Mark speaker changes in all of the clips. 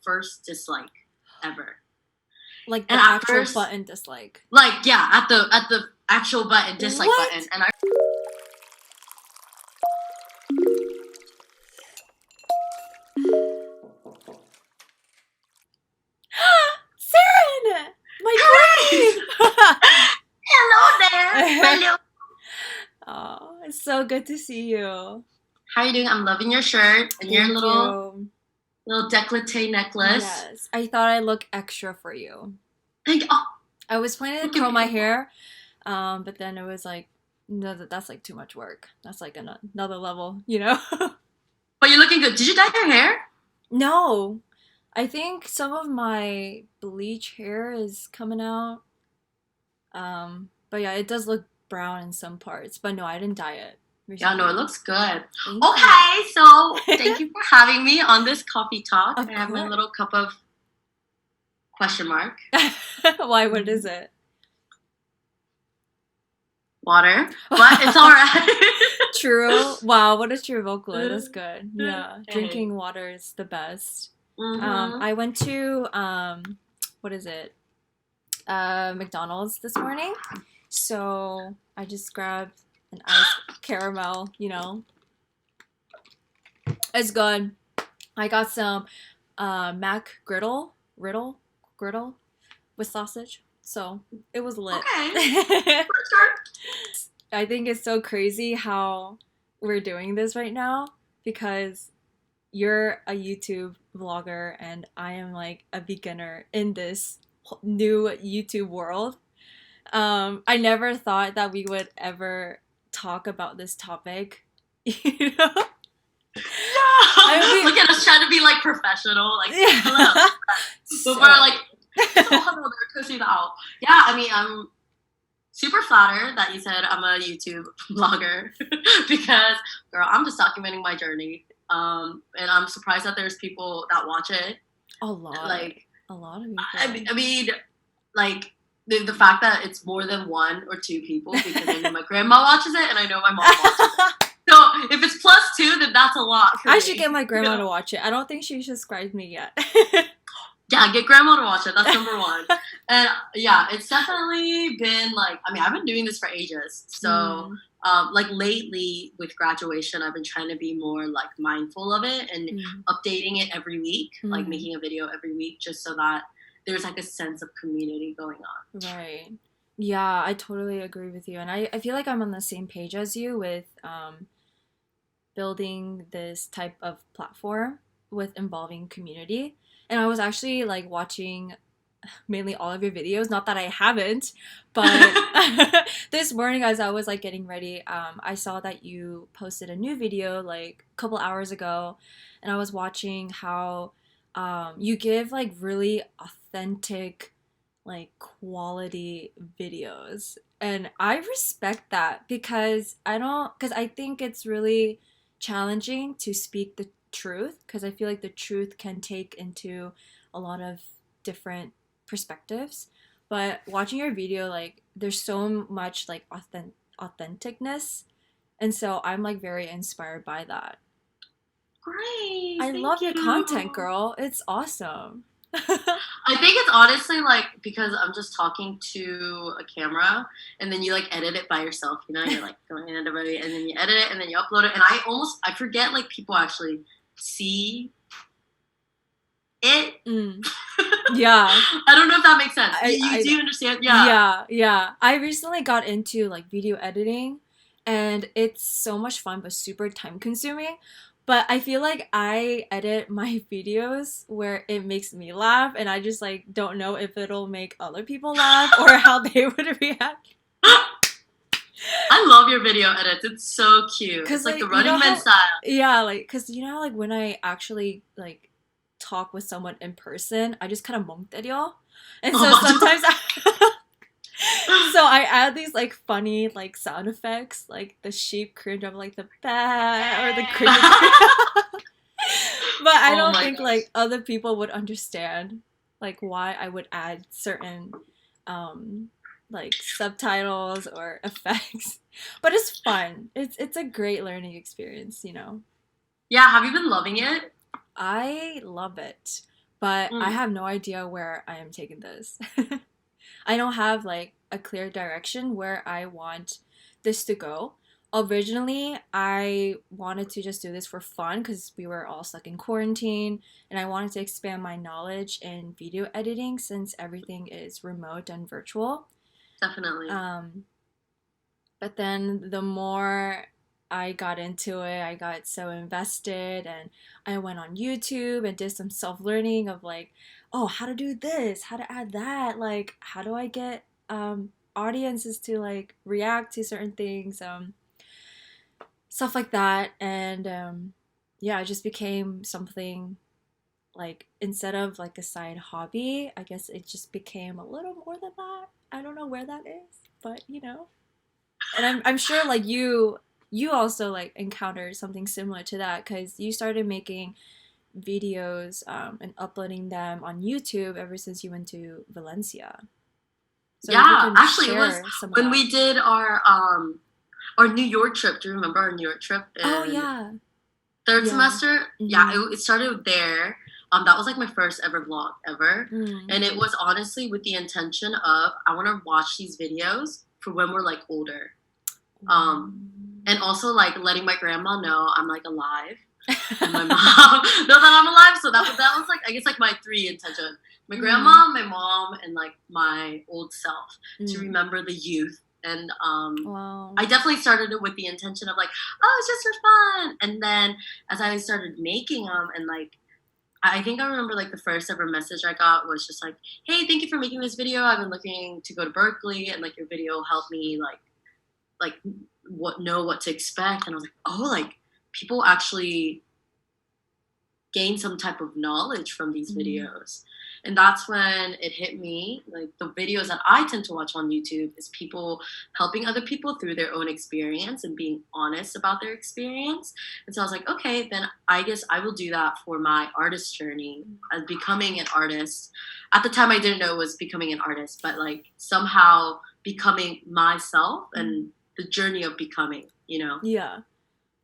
Speaker 1: first dislike ever.
Speaker 2: Like the
Speaker 1: And at
Speaker 2: actual
Speaker 1: first,
Speaker 2: button dislike.
Speaker 1: like yeah, at the actual button dislike
Speaker 2: What?
Speaker 1: button, and I.
Speaker 2: Serin! My queen!
Speaker 1: Hello there. Hello.
Speaker 2: Oh, it's so good to see you.
Speaker 1: How are you doing? I'm loving your shirt and your
Speaker 2: Thank
Speaker 1: little
Speaker 2: you.
Speaker 1: décolleté necklace.
Speaker 2: Yes, I thought I'd look extra for you.
Speaker 1: Thank you. Oh,
Speaker 2: I was planning to
Speaker 1: look at
Speaker 2: curl my
Speaker 1: me.
Speaker 2: hair, but then it was like, no, that's like too much work. That's like another level, you know?
Speaker 1: But you're looking good. Did you dye your hair?
Speaker 2: No, I think some of my bleach hair is coming out. But yeah, it does look brown in some parts. But no, I didn't dye it recently.
Speaker 1: Yeah, no, it looks good.
Speaker 2: Thank
Speaker 1: Okay, so thank you for having me on this coffee talk.
Speaker 2: Of
Speaker 1: I have my
Speaker 2: course.
Speaker 1: little cup of question mark
Speaker 2: Why? What is it?
Speaker 1: water, but it's all right.
Speaker 2: True. Wow, what a true vocalist. That's good. Yeah,
Speaker 1: Hey.
Speaker 2: drinking water is the best.
Speaker 1: Mhm.
Speaker 2: I went to what is it? McDonald's this morning. So I just grabbed an iced caramel, you know. It's good. I got some mac griddle with sausage. So it was lit.
Speaker 1: Okay.
Speaker 2: I think it's so crazy how we're doing this right now because you're a YouTube vlogger and I am like a beginner in this new YouTube world. I never thought that we would ever talk about this topic, you know?
Speaker 1: I mean, look at us trying to be like professional, like hello.
Speaker 2: So,
Speaker 1: But we're like, so hello there, Kusi Dao. Yeah, I mean, I'm super flattered that you said I'm a YouTube vlogger because, girl, I'm just documenting my journey. And I'm surprised that there's people that watch it.
Speaker 2: a lot.
Speaker 1: Like,
Speaker 2: a lot of people.
Speaker 1: I mean, like the fact that it's more than one or two people because I know my grandma watches it and I know my mom watches it. So if it's +2, then that's a lot for me.
Speaker 2: I should get my grandma to watch it. I don't think she subscribed me yet.
Speaker 1: Yeah, get grandma to watch it. That's number one. And yeah, it's definitely been like, I mean, I've been doing this for ages. So like lately with graduation, I've been trying to be more like mindful of it and updating it every week, like making a video every week just so that there's like a sense of community going on.
Speaker 2: Right. Yeah, I totally agree with you. And I feel like I'm on the same page as you with building this type of platform with involving community. And I was actually like watching mainly all of your videos. Not that I haven't, but this morning as I was like getting ready, I saw that you posted a new video like a couple hours ago, and I was watching how you give like really authentic, like quality videos, and I respect that because I think it's really challenging to speak the truth because I feel like the truth can take into a lot of different perspectives, but watching your video, like there's so much like authenticness, and so I'm like very inspired by that.
Speaker 1: Great.
Speaker 2: I love your content, girl. It's awesome.
Speaker 1: I think it's honestly like because I'm just talking to a camera and then you like edit it by yourself, you know, you're like going in and then you edit it and then you upload it, and I forget like people actually see it.
Speaker 2: Yeah.
Speaker 1: I don't know if that makes sense. Do you understand?
Speaker 2: Yeah. I recently got into like video editing and it's so much fun but super time consuming. But I feel like I edit my videos where it makes me laugh and I just like don't know if it'll make other people laugh or how they would react.
Speaker 1: I love your video edits. It's so cute. It's like the Running Man style.
Speaker 2: Yeah, like because you know how, like when I actually like talk with someone in person, I just kind of 멍때려, and so sometimes so I add these like funny like sound effects, like the sheep cringe of like the bah or the cringe. But I don't think like other people would understand like why I would add certain like subtitles or effects. But it's fun. It's a great learning experience, you know.
Speaker 1: Yeah, have you been loving it?
Speaker 2: I love it. but I have no idea where I am taking this. I don't have like a clear direction where I want this to go. Originally, I wanted to just do this for fun because we were all stuck in quarantine, and I wanted to expand my knowledge in video editing since everything is remote and virtual.
Speaker 1: Definitely.
Speaker 2: But then the more I got into it, I got so invested, and I went on YouTube and did some self-learning of like, oh, how to do this, how to add that, like how do I get audiences to like react to certain things, stuff like that. And yeah, it just became something like, instead of like a side hobby, I guess it just became a little more than that. I don't know where that is, but you know. And I'm sure like you also like encountered something similar to that, because you started making videos and uploading them on YouTube ever since you went to Valencia.
Speaker 1: So yeah, actually it was when we did our New York trip. Do you remember our New York trip?
Speaker 2: Oh yeah.
Speaker 1: Third semester? Mm-hmm. Yeah, it started there. That was like my first ever vlog ever. Mm. And it was honestly with the intention of, I want to watch these videos for when we're like older. And also like letting my grandma know I'm like alive. And my mom know that I'm alive. So that was like, I guess like my three intentions. My grandma, my mom, and like my old self to remember the youth. And I definitely started it with the intention of like, oh, it's just for fun. And then as I started making them, and like, I think I remember like the first ever message I got was just like, hey, thank you for making this video. I've been looking to go to Berkeley, and like your video helped me like know what to expect. And I was like, oh, like people actually gain some type of knowledge from these videos. And that's when it hit me, like the videos that I tend to watch on YouTube is people helping other people through their own experience and being honest about their experience. And so I was like, okay, then I guess I will do that for my artist journey as becoming an artist. At the time I didn't know it was becoming an artist, but like somehow becoming myself and the journey of becoming, you know?
Speaker 2: Yeah.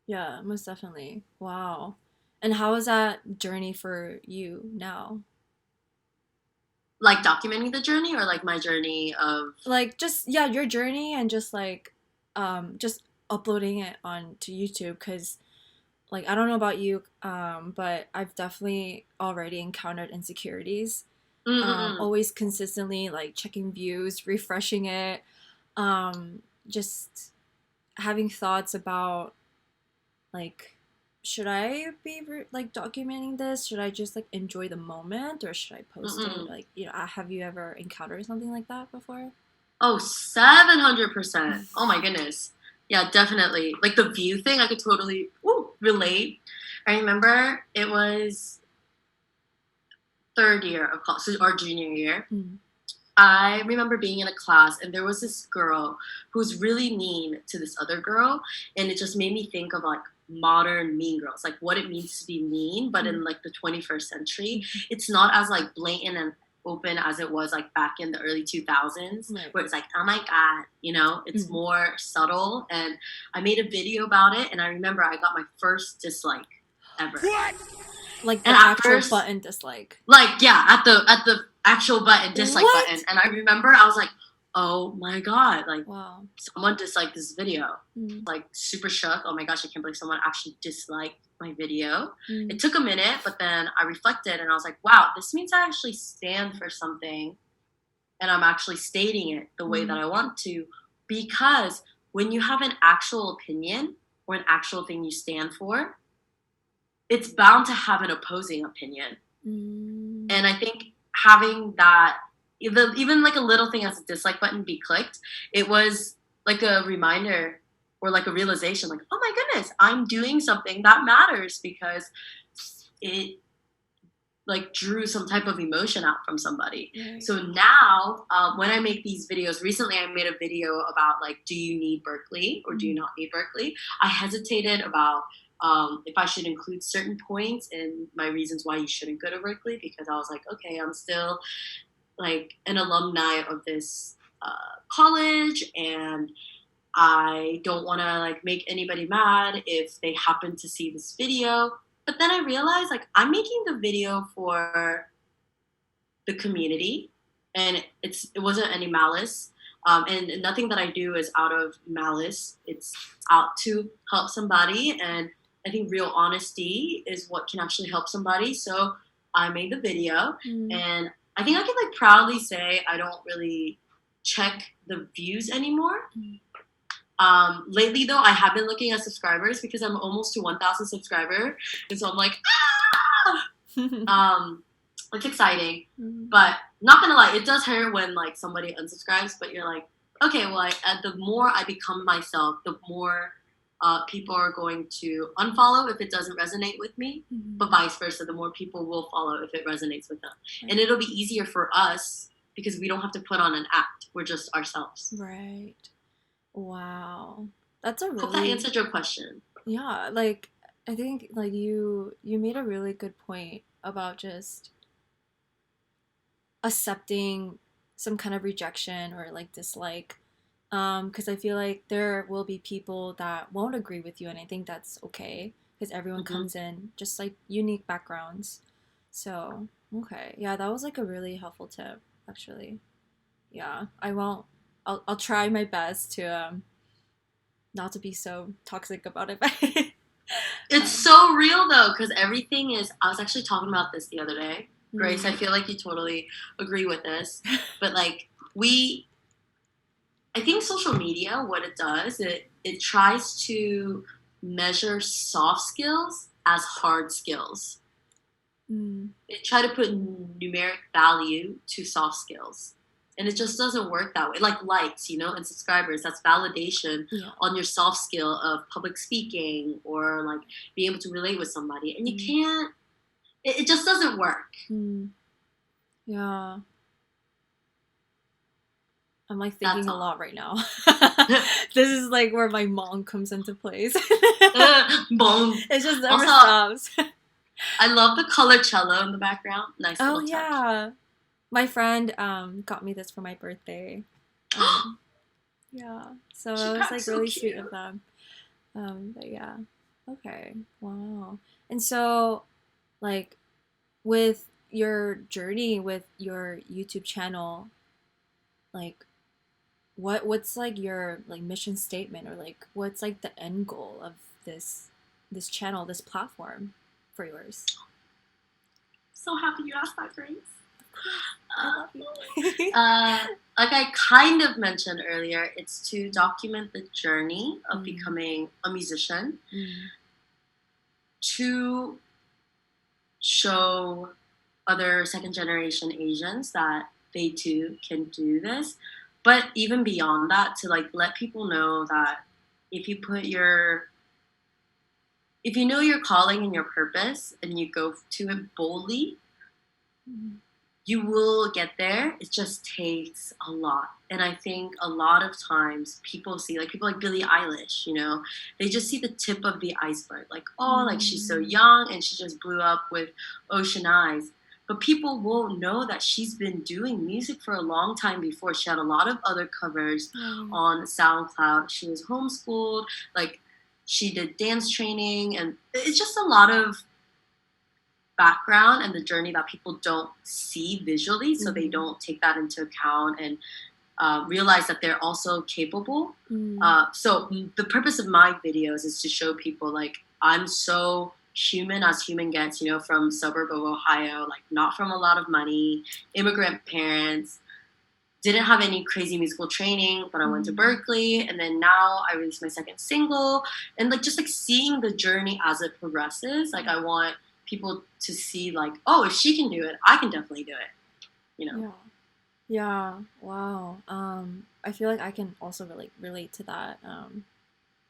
Speaker 2: Yeah, most definitely. Wow. And how is that journey for you now?
Speaker 1: Like documenting the journey, or like my journey of
Speaker 2: like just your journey, and just like just uploading it onto YouTube, because like I don't know about you, but I've definitely already encountered insecurities. Always consistently like checking views, refreshing it, just having thoughts about like, should I be like documenting this? Should I just like enjoy the moment, or should I post it? Like, you know, have you ever encountered something like that before?
Speaker 1: Oh, 700%. Oh my goodness. Yeah, definitely. Like the view thing, I could totally relate. I remember it was third year of college, so our junior year. I remember being in a class, and there was this girl who was really mean to this other girl, and it just made me think of like modern mean girls, like what it means to be mean, but in like the 21st century. It's not as like blatant and open as it was like back in the early 2000s, where it's like, oh my god, you know, it's more subtle. And I made a video about it, and I remember I got my first dislike ever.
Speaker 2: What? Like the actual button dislike?
Speaker 1: Like, yeah, at the actual button dislike button. And I remember I was like, oh my god, like, wow, someone disliked this video. Like, super shook. Oh my gosh, I can't believe someone actually disliked my video. It took a minute, but then I reflected, and I was like, wow, this means I actually stand for something, and I'm actually stating it the way that I want to. Because when you have an actual opinion or an actual thing you stand for, it's bound to have an opposing opinion. And I think having that, even like a little thing as a dislike button be clicked, it was like a reminder or like a realization, like, oh my goodness, I'm doing something that matters, because it like drew some type of emotion out from somebody. So now when I make these videos, recently I made a video about like, do you need Berkeley or do you not need Berkeley? I hesitated about if I should include certain points in my reasons why you shouldn't go to Berkeley, because I was like, okay, I'm still like an alumni of this college, and I don't want to like make anybody mad if they happen to see this video. But then I realized, like, I'm making the video for the community, and it wasn't any malice. And nothing that I do is out of malice. It's out to help somebody, and I think real honesty is what can actually help somebody. So I made the video, and I think I can like proudly say I don't really check the views anymore. Lately though, I have been looking at subscribers because I'm almost to 1,000 subscribers, and so I'm like, it's exciting, but not gonna lie, it does hurt when like somebody unsubscribes. But you're like, okay, well, the more I become myself, the more people are going to unfollow if it doesn't resonate with me, but vice versa, the more people will follow if it resonates with them. And it'll be easier for us because we don't have to put on an act. We're just ourselves.
Speaker 2: Right. Wow. That's a really...
Speaker 1: Hope that answered your question.
Speaker 2: Yeah, like, I think, like, you made a really good point about just accepting some kind of rejection or, like, dislike. Because I feel like there will be people that won't agree with you, and I think that's okay, because everyone comes in just, like, unique backgrounds. So, okay. Yeah, that was, like, a really helpful tip, actually. Yeah, I'll try my best to not to be so toxic about it.
Speaker 1: It's so real though, because everything is. I was actually talking about this the other day, Grace. I feel like you totally agree with this, but like I think social media, what it does, it tries to measure soft skills as hard skills. It try to put numeric value to soft skills. And it just doesn't work that way. Like likes, and subscribers, that's validation on your soft skill of public speaking or like being able to relate with somebody. And you can't, it just doesn't work.
Speaker 2: Yeah. I'm like thinking a lot right now. This is like where my mom comes into place.
Speaker 1: Boom.
Speaker 2: It just never stops.
Speaker 1: I love the color cello in the background. Nice little touch.
Speaker 2: Yeah. My friend got me this for my birthday. Yeah. So it was like really sweet of them. But yeah. Okay. Wow. And so like with your journey with your YouTube channel, like what's like your like mission statement, or like what's like the end goal of this channel, this platform for yours?
Speaker 1: So happy you asked that, Grace.
Speaker 2: I love you.
Speaker 1: Like I kind of mentioned earlier, it's to document the journey of becoming a musician, to show other second generation Asians that they too can do this. But even beyond that, to like let people know that if you know your calling and your purpose and you go to it boldly, you will get there. It just takes a lot. And I think a lot of times people like Billie Eilish, they just see the tip of the iceberg. Like, oh, like she's so young and she just blew up with Ocean Eyes. But people won't know that she's been doing music for a long time before. She had a lot of other covers on SoundCloud. She was homeschooled. Like, she did dance training. And it's just a lot of background and the journey that people don't see visually. So they don't take that into account and realize that they're also capable. So the purpose of my videos is to show people, like, I'm so human as human gets, from suburb of Ohio, like not from a lot of money, immigrant parents, didn't have any crazy musical training, but I went to Berkeley, and then now I released my second single, and like just like seeing the journey as it progresses, like I want people to see like, oh, if she can do it, I can definitely do it,
Speaker 2: Yeah. Wow. I feel like I can also relate to that.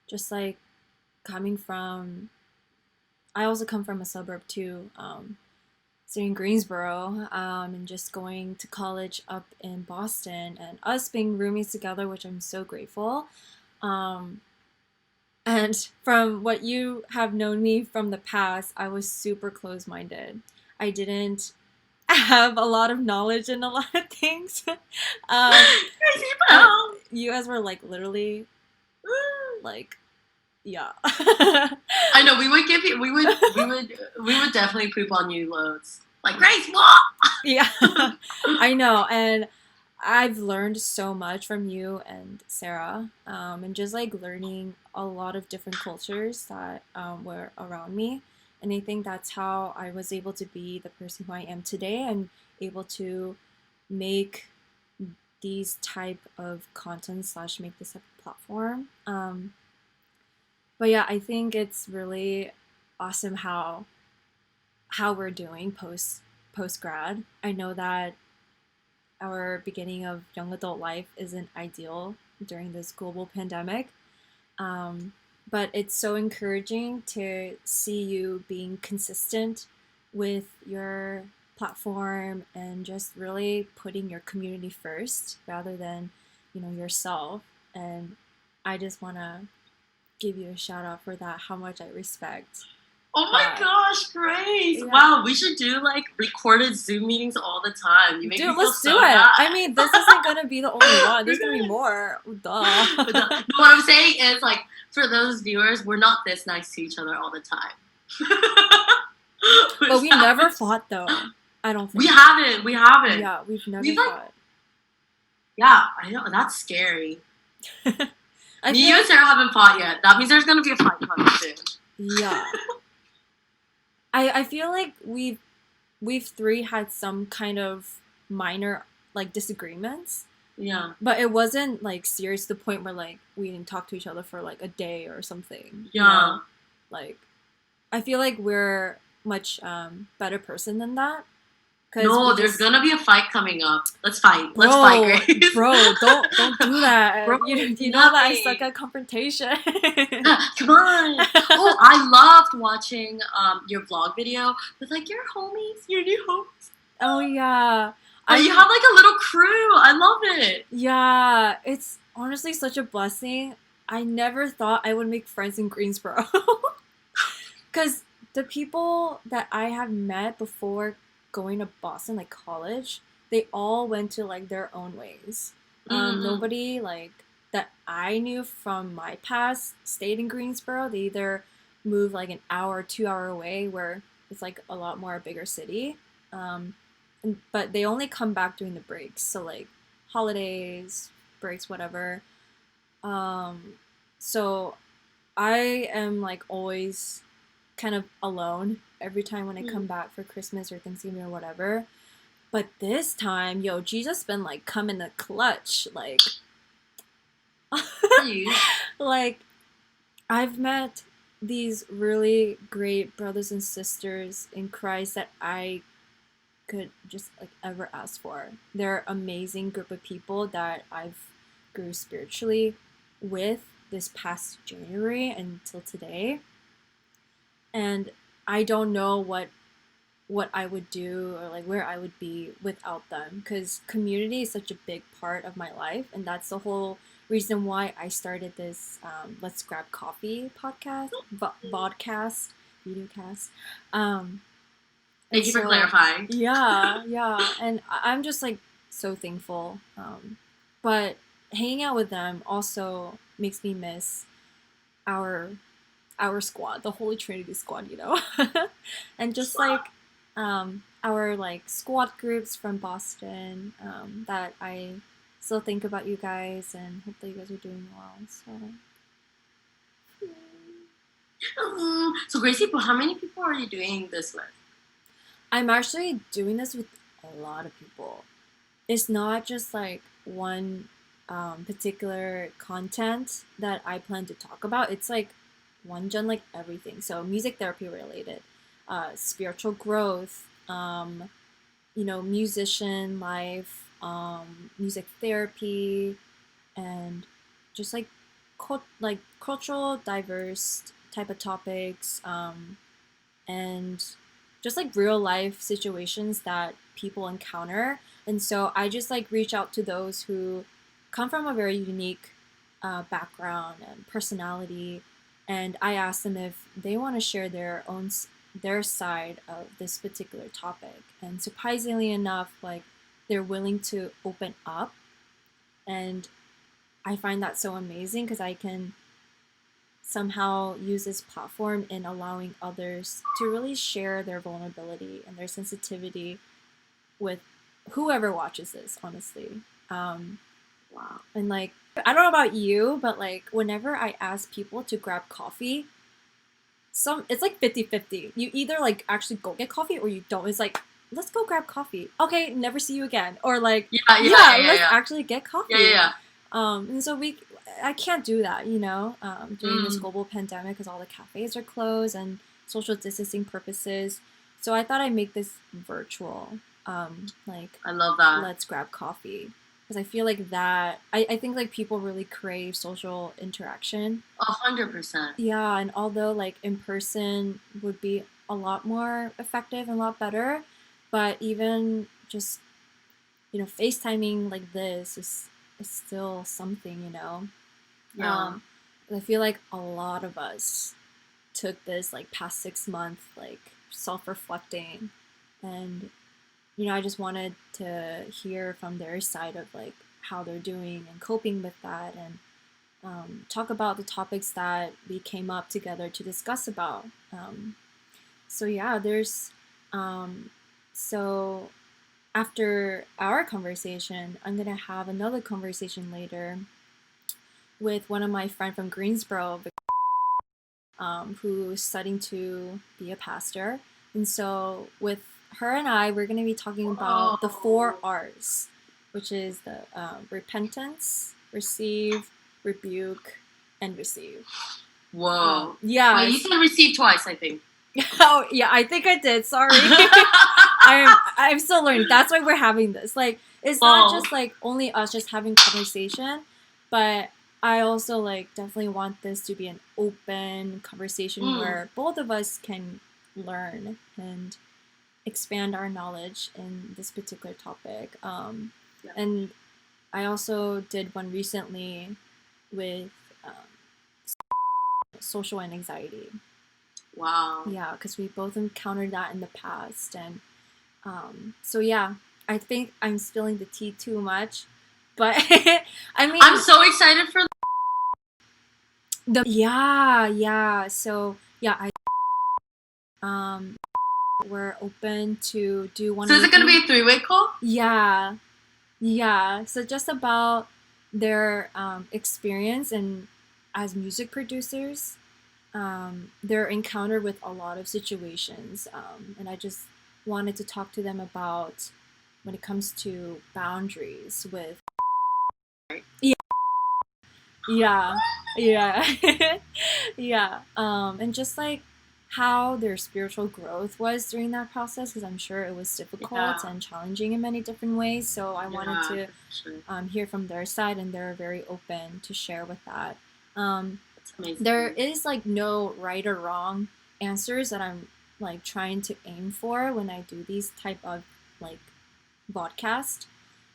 Speaker 2: Just like coming from, I also come from a suburb too, in Greensboro, and just going to college up in Boston, and us being roomies together, which I'm so grateful. And from what you have known me from the past, I was super close-minded. I didn't have a lot of knowledge in a lot of things. You guys were like literally like, yeah.
Speaker 1: I know, we would definitely poop on you loads. Like, Grace, what?
Speaker 2: Yeah. I know, and I've learned so much from you and Sarah, and just like learning a lot of different cultures that were around me. And I think that's how I was able to be the person who I am today and able to make these type of content slash make this type of platform. But yeah, I think it's really awesome how we're doing post grad. I know that our beginning of young adult life isn't ideal during this global pandemic. Um, but it's so encouraging to see you being consistent with your platform and just really putting your community first rather than, yourself. And I just want to give you a shout out for that, how much I respect
Speaker 1: Oh my
Speaker 2: that.
Speaker 1: gosh, Grace!
Speaker 2: Yeah.
Speaker 1: Wow, we should do like recorded Zoom meetings all the time. You make me
Speaker 2: Dude,
Speaker 1: feel
Speaker 2: let's
Speaker 1: so
Speaker 2: do it.
Speaker 1: bad.
Speaker 2: I mean, this isn't gonna be the only one. There's gonna be more. Duh.
Speaker 1: But what I'm saying is, like, for those viewers, we're not this nice to each other all the time.
Speaker 2: But we never fought, though. I don't think.
Speaker 1: We haven't. We haven't.
Speaker 2: Yeah, we've never
Speaker 1: We've,
Speaker 2: fought.
Speaker 1: Yeah, I know. That's scary. Me, you, and Sarah haven't fought yet. That means there's gonna be a fight coming soon.
Speaker 2: Yeah. I feel like we've three had some kind of minor like disagreements.
Speaker 1: Yeah.
Speaker 2: But it wasn't like serious to the point where like we didn't talk to each other for like a day or something.
Speaker 1: Yeah.
Speaker 2: Like I feel like we're much better person than that.
Speaker 1: No, there's gonna be a fight coming up. Let's fight. Let's fight, Grace.
Speaker 2: Bro, don't do that.
Speaker 1: Bro,
Speaker 2: you know that I suck at confrontation.
Speaker 1: Come on. Oh, I loved watching your vlog video with like your homies, your new homies.
Speaker 2: Oh yeah.
Speaker 1: You have like a little crew. I love it.
Speaker 2: Yeah, it's honestly such a blessing. I never thought I would make friends in Greensboro. Because the people that I have met before going to Boston, like college, they all went to like their own ways. Nobody like that I knew from my past stayed in Greensboro. They either moved like an hour, 2 hour away where it's like a lot more a bigger city. But they only come back during the breaks. So like holidays, breaks, whatever. So I am like always kind of alone every time when I come back for Christmas or Thanksgiving or whatever. But this time, Jesus been like coming the clutch. Like, like I've met these really great brothers and sisters in Christ that I could just like ever ask for. They're an amazing group of people that I've grew spiritually with this past January until today. And I don't know what I would do or like where I would be without them, because community is such a big part of my life, and that's the whole reason why I started this Let's Grab Coffee podcast, vodcast, videocast.
Speaker 1: Thank you for clarifying.
Speaker 2: Yeah, and I'm just like so thankful. But hanging out with them also makes me miss our squad, the Holy Trinity squad, and just like our like squad groups from Boston, that I still think about you guys, and hopefully you guys are doing well.
Speaker 1: So Gracie, how many people are you doing this with?
Speaker 2: I'm actually doing this with a lot of people. It's not just like one particular content that I plan to talk about. It's like like everything. So music therapy related, spiritual growth, musician life, music therapy, and just like cultural diverse type of topics, and just like real life situations that people encounter. And so I just like reach out to those who come from a very unique background and personality, and I ask them if they want to share their side of this particular topic. And surprisingly enough, like they're willing to open up, and I find that so amazing because I can somehow use this platform in allowing others to really share their vulnerability and their sensitivity with whoever watches this, honestly.
Speaker 1: Wow.
Speaker 2: And like, I don't know about you, but like whenever I ask people to grab coffee, it's like 50-50. You either like actually go get coffee or you don't. It's like, let's go grab coffee. Okay, never see you again. Or like, let's actually get coffee. And so I can't do that, during this global pandemic because all the cafes are closed and social distancing purposes. So I thought I'd make this virtual. Like,
Speaker 1: I love that.
Speaker 2: Let's grab coffee. Because I feel like that, I think like people really crave social interaction.
Speaker 1: 100%.
Speaker 2: Yeah, and although like in person would be a lot more effective and a lot better, but even just, FaceTiming like this is still something,
Speaker 1: Yeah.
Speaker 2: I feel like a lot of us took this like past 6 months like self-reflecting, and I just wanted to hear from their side of like how they're doing and coping with that, and talk about the topics that we came up together to discuss about. So yeah, so after our conversation, I'm gonna have another conversation later with one of my friend from Greensboro, who's studying to be a pastor. And so with her and I, we're gonna be talking about the 4 R's, which is the repentance, receive, rebuke, and receive.
Speaker 1: Whoa.
Speaker 2: Yeah.
Speaker 1: Well, you said receive twice, I think.
Speaker 2: Oh yeah, I think I did. Sorry. I'm still learning. That's why we're having this. Like, it's not just like only us just having conversation, but I also like definitely want this to be an open conversation where both of us can learn and expand our knowledge in this particular topic. And I also did one recently with social anxiety.
Speaker 1: Wow.
Speaker 2: Yeah, because we both encountered that in the past. And so yeah, I think I'm spilling the tea too much. But I mean,
Speaker 1: I'm so excited for
Speaker 2: yeah. So yeah, we're open to do one.
Speaker 1: So is it gonna be a 3-way call?
Speaker 2: Yeah. So just about their experience and as music producers, their encounter with a lot of situations, and I just wanted to talk to them about when it comes to boundaries with yeah and just like how their spiritual growth was during that process, because I'm sure it was difficult and challenging in many different ways. So I wanted to hear from their side, and they're very open to share with that. There is like no right or wrong answers that I'm like trying to aim for when I do these type of like podcast.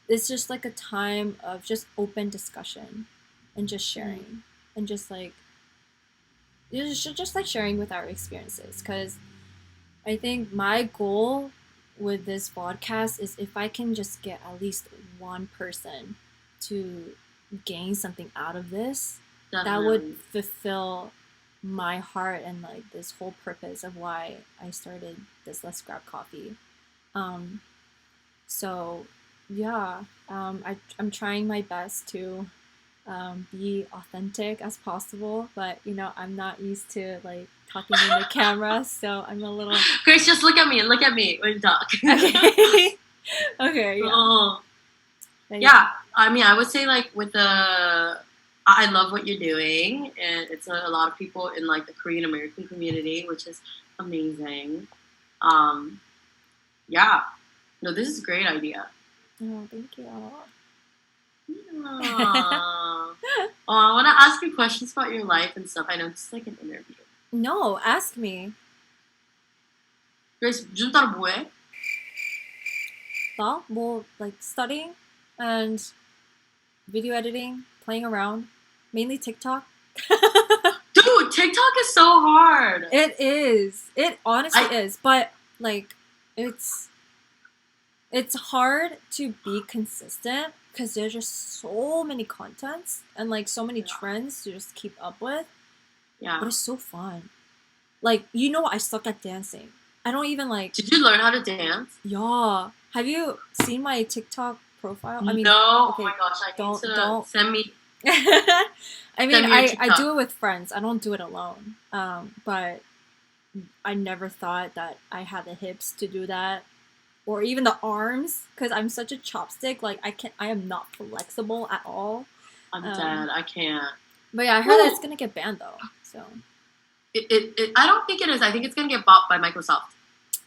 Speaker 2: It's just like a time of just open discussion and just sharing and just like sharing with our experiences, because I think my goal with this podcast is if I can just get at least one person to gain something out of this, that would fulfill my heart and like this whole purpose of why I started this Let's Grab Coffee. So yeah, I'm trying my best to be authentic as possible, but I'm not used to like talking in the camera, so I'm a little.
Speaker 1: Grace, just look at me when you talk.
Speaker 2: Okay.
Speaker 1: Yeah. I mean, I would say like I love what you're doing, and it's a lot of people in like the Korean American community, which is amazing. Yeah. No, this is a great idea.
Speaker 2: Oh, thank you.
Speaker 1: I want to ask you questions about your life and stuff. I know it's like an interview.
Speaker 2: No, ask me.
Speaker 1: Grace, 요즘 따로 뭐해?
Speaker 2: 나? 뭐, like studying and video editing, playing around, mainly TikTok.
Speaker 1: Dude, TikTok is so hard.
Speaker 2: It is. It honestly is, but like, it's hard to be consistent because there's just so many contents and like so many trends to just keep up with.
Speaker 1: Yeah.
Speaker 2: But it's so fun. Like, I suck at dancing. I don't even like.
Speaker 1: Did you learn how to dance?
Speaker 2: Yeah. Have you seen my TikTok profile? I mean,
Speaker 1: no.
Speaker 2: okay,
Speaker 1: Oh my gosh, I
Speaker 2: don't
Speaker 1: need to
Speaker 2: don't.
Speaker 1: send me.
Speaker 2: I mean,
Speaker 1: Send me your
Speaker 2: I
Speaker 1: TikTok.
Speaker 2: do it with friends. I don't do it alone. But I never thought that I had the hips to do that, or even the arms, because I'm such a chopstick. Like I am not flexible at all.
Speaker 1: I'm dead. I can't.
Speaker 2: But yeah, I heard that it's gonna get banned though. So
Speaker 1: I don't think it is. I think it's gonna get bought by Microsoft.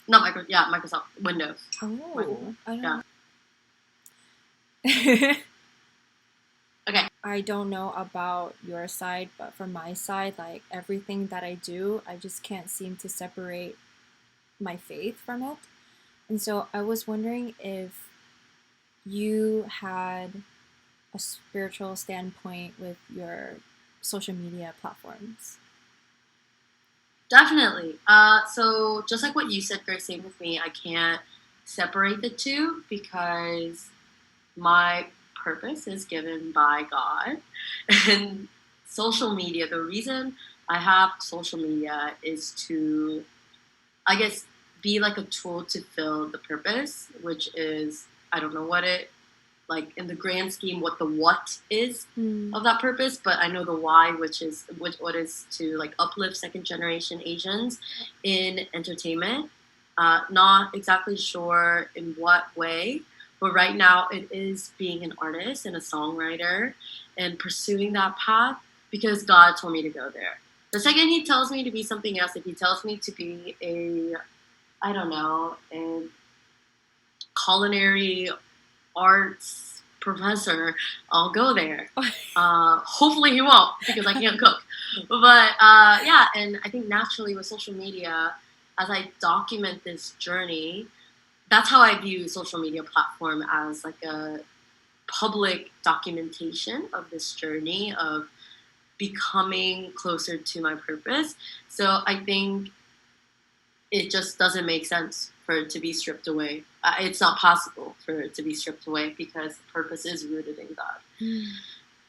Speaker 1: Not Microsoft. Yeah, Microsoft Windows.
Speaker 2: oh, I don't know.
Speaker 1: Okay.
Speaker 2: I don't know about your side, but from my side, like everything that I do, I just can't seem to separate my faith from it. And so I was wondering if you had a spiritual standpoint with your social media platforms.
Speaker 1: Definitely. So just like what you said, Grace, same with me. I can't separate the two because my purpose is given by God. And social media, the reason I have social media is to, I guess, be like a tool to fill the purpose, which is, I don't know what it, like in the grand scheme, what the what is of that purpose, but I know the why, which is what is to like uplift second generation Asians in entertainment. Not exactly sure in what way, but right now it is being an artist and a songwriter and pursuing that path because God told me to go there. The second He tells me to be something else, if He tells me to be a, I don't know, a culinary arts professor, I'll go there. Hopefully he won't because I can't cook. But yeah, and I think naturally with social media, as I document this journey, that's how I view social media platform as like a public documentation of this journey of becoming closer to my purpose. So I think it just doesn't make sense for it to be stripped away. It's not possible for it to be stripped away because purpose is rooted in God.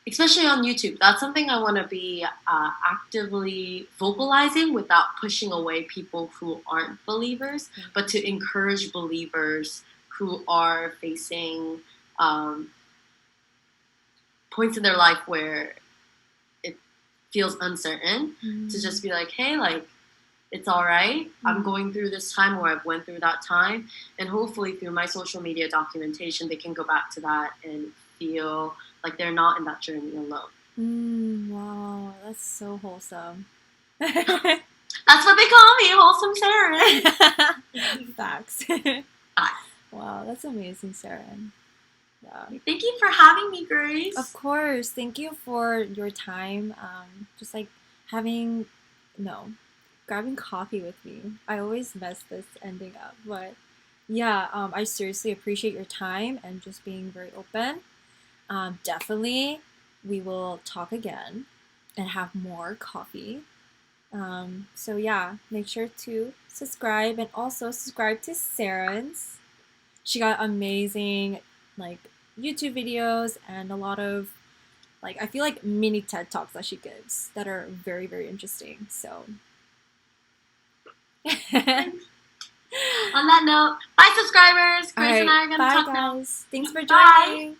Speaker 1: Especially on YouTube. That's something I want to be actively vocalizing without pushing away people who aren't believers, but to encourage believers who are facing points in their life where it feels uncertain to just be like, hey, like, it's all right. I'm going through this time or I've went through that time. And hopefully through my social media documentation, they can go back to that and feel like they're not in that journey alone.
Speaker 2: Wow, that's so wholesome.
Speaker 1: That's what they call me, wholesome Serin.
Speaker 2: Facts. Wow, that's amazing, Serin. Yeah.
Speaker 1: Thank you for having me, Grace.
Speaker 2: Of course. Thank you for your time. Just like grabbing coffee with me. I always mess this ending up, but yeah, I seriously appreciate your time and just being very open. Definitely, we will talk again and have more coffee. So yeah, make sure to subscribe and also subscribe to Serin's. She got amazing like YouTube videos and a lot of I feel like mini TED Talks that she gives that are very, very interesting. So
Speaker 1: on that note, bye subscribers. Grace and I are gonna talk now.
Speaker 2: Bye guys. Thanks for joining.
Speaker 1: Bye.